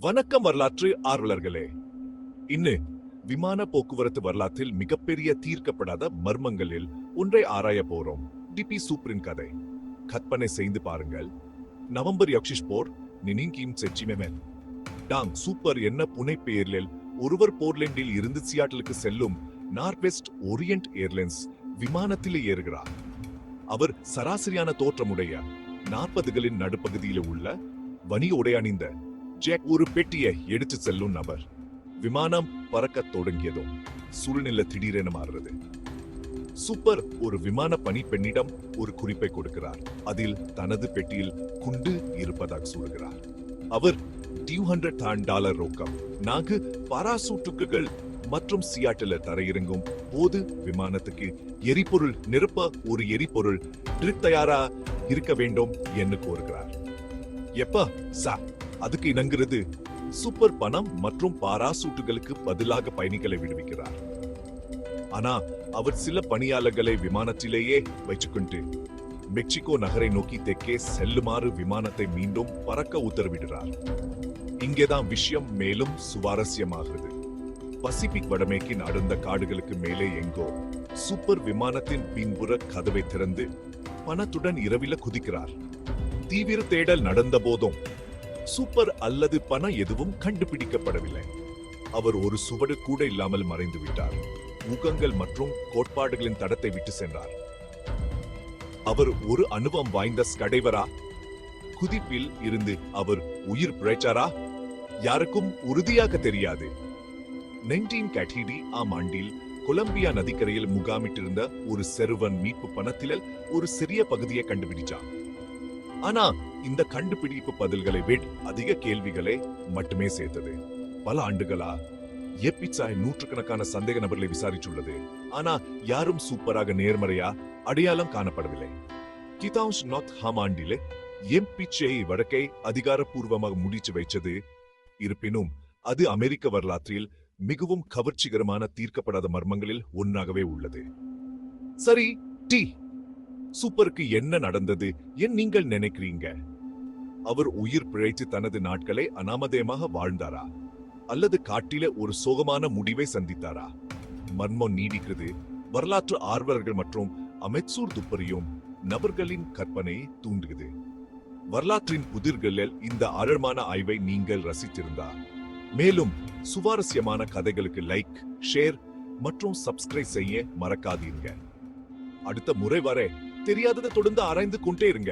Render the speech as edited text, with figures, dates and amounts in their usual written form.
வணக்கம் வரலாற்று ஆர்வலர்களே. இன்னு விமான போக்குவரத்து வரலாற்றில் மிகப்பெரிய தீர்க்கப்படாத மர்மங்களில் ஒன்றை ஆராய போறோம். டிபி சூப்பரின் கதை. கற்பனை செய்து பாருங்கள். நவம்பர் யக்ஷிஷ் போர் நினிங்கிம் செச்சிமெமென் டாங் சூப்பர் என்ன புனை பெயரில் ஒருவர் போர்ட்லேண்டில் இருந்து சியாட்டலுக்கு செல்லும் நார்த்வெஸ்ட் ஓரியன்ட் ஏர்லைன்ஸ் விமானத்தில் ஏறுகிறார். அவர் சராசரியான தோற்றமுடைய 40களின் நடுப்பகுதியில் உள்ள வணிக உடை அணிந்த ஜேக் ஒரு பெட்டியை எடுத்து செல்லும் நபர். விமானம் பறக்கத் தொடங்கியதும் சூழ்நிலை திடீரென மாறுறது. சூப்பர் ஒரு விமான பணி பெண்ணிடம் ஒரு குறிப்பை கொடுக்கிறார். அதில் தனது பெட்டியில் குண்டு இருப்பதாக சொல்கிறார். அவர் $200 ரொக்கம், 4 பாராசூட்டுகள் மற்றும் சியாட்டில் தரையிறங்கும் போது விமானத்துக்கு எரிபொருள் நிரப்ப ஒரு எரிபொருள் தயாரா இருக்க வேண்டும் என்று கோருகிறார். எப்ப சா அதுக்கு இணங்குறது. சூப்பர் பணம் மற்றும் பாராசூட்டுகளுக்கு பதிலாக பயணிகளை விடுவிக்கிறார். ஆனா அவர் சில பணியாளர்களை விமானத்திலேயே வைச்சுக்கொண்டு மெக்சிகோ நகரை நோக்கி தெற்கே செல்லுமாறு விமானத்தை மீண்டும் பறக்க உத்தரவிடுறார். இங்கேதான் விஷயம் மேலும் சுவாரஸ்யமாகிறது. பசிபிக் வடமேற்கின் அடர்ந்த காடுகளுக்கு மேலே எங்கோ சூப்பர் விமானத்தின் பின்புற கதவை திறந்து பணத்துடன் இரவில குதிக்கிறார். தீவிர தேடல் நடந்த போதும் சூப்பர் அல்லது பணம் எதுவும் கண்டுபிடிக்கப்படவில்லை. அவர் ஒரு சுவடு கூட இல்லாமல் மறைந்து விட்டார். ஊகங்கள் மற்றும் கோட்பாடுகளின் தடத்தை விட்டு சென்றார். அவர் ஒரு அனுபவம் வாய்ந்த ஸ்கைடைவரா? குதிப்பில் இருந்து அவர் உயிர் பிழைச்சாரா? யாருக்கும் உறுதியாக தெரியாது. 1980 ஆம் ஆண்டில் கொலம்பியா நதிக்கரையில் முகாமிட்டிருந்த ஒரு செருவன் மீட்பு பணத்தில் ஒரு சிறிய பகுதியை கண்டுபிடிச்சான். ஆனா இந்த கண்டுபிடிப்பு பதில்களை விட அதிக கேள்விகளை மட்டுமே சேர்த்தது. பல ஆண்டுகளா FBI நூற்றுக்கணக்கான சந்தேக நபர்களை விசாரிச்சுள்ளது. ஆனா யாரும் சூப்பராக நேர்மறையா அடையாளம் காணப்படவில்லை. 2009 ஆம் ஆண்டிலே FBI வழக்கை அதிகாரப்பூர்வமாக முடிச்சு வைச்சது. இருப்பினும் அது அமெரிக்க வரலாற்றில் மிகவும் கவர்ச்சிகரமான தீர்க்கப்படாத மர்மங்களில் ஒன்றாகவே உள்ளது. சரி, சூப்பருக்கு என்ன நடந்தது என் நீங்கள் நினைக்கிறீங்க? அவர் உயிர் பிழைத்து தனது நாட்களை அனாமதேயமாக வாழ்ந்தாரா அல்லது காட்டில ஒரு சோகமான முடிவை சந்தித்தாரா? மர்மம் நீடிக்கிறது. வரலாற்று ஆர்வலர்கள் மற்றும் அமெச்சூர் துப்பறியும் நபர்களின் கற்பனையை தூண்டுகிறது. வரலாற்றின் புதிர்களில் இந்த ஆழமான ஆய்வை நீங்கள் ரசித்திருந்தார். மேலும் சுவாரஸ்யமான கதைகளுக்கு லைக், ஷேர் மற்றும் சப்ஸ்கிரைப் செய்ய மறக்காதீங்க. அடுத்த முறை வரை தெரியாததை தொடர்ந்து ஆராய்ந்து கொண்டே இருங்க.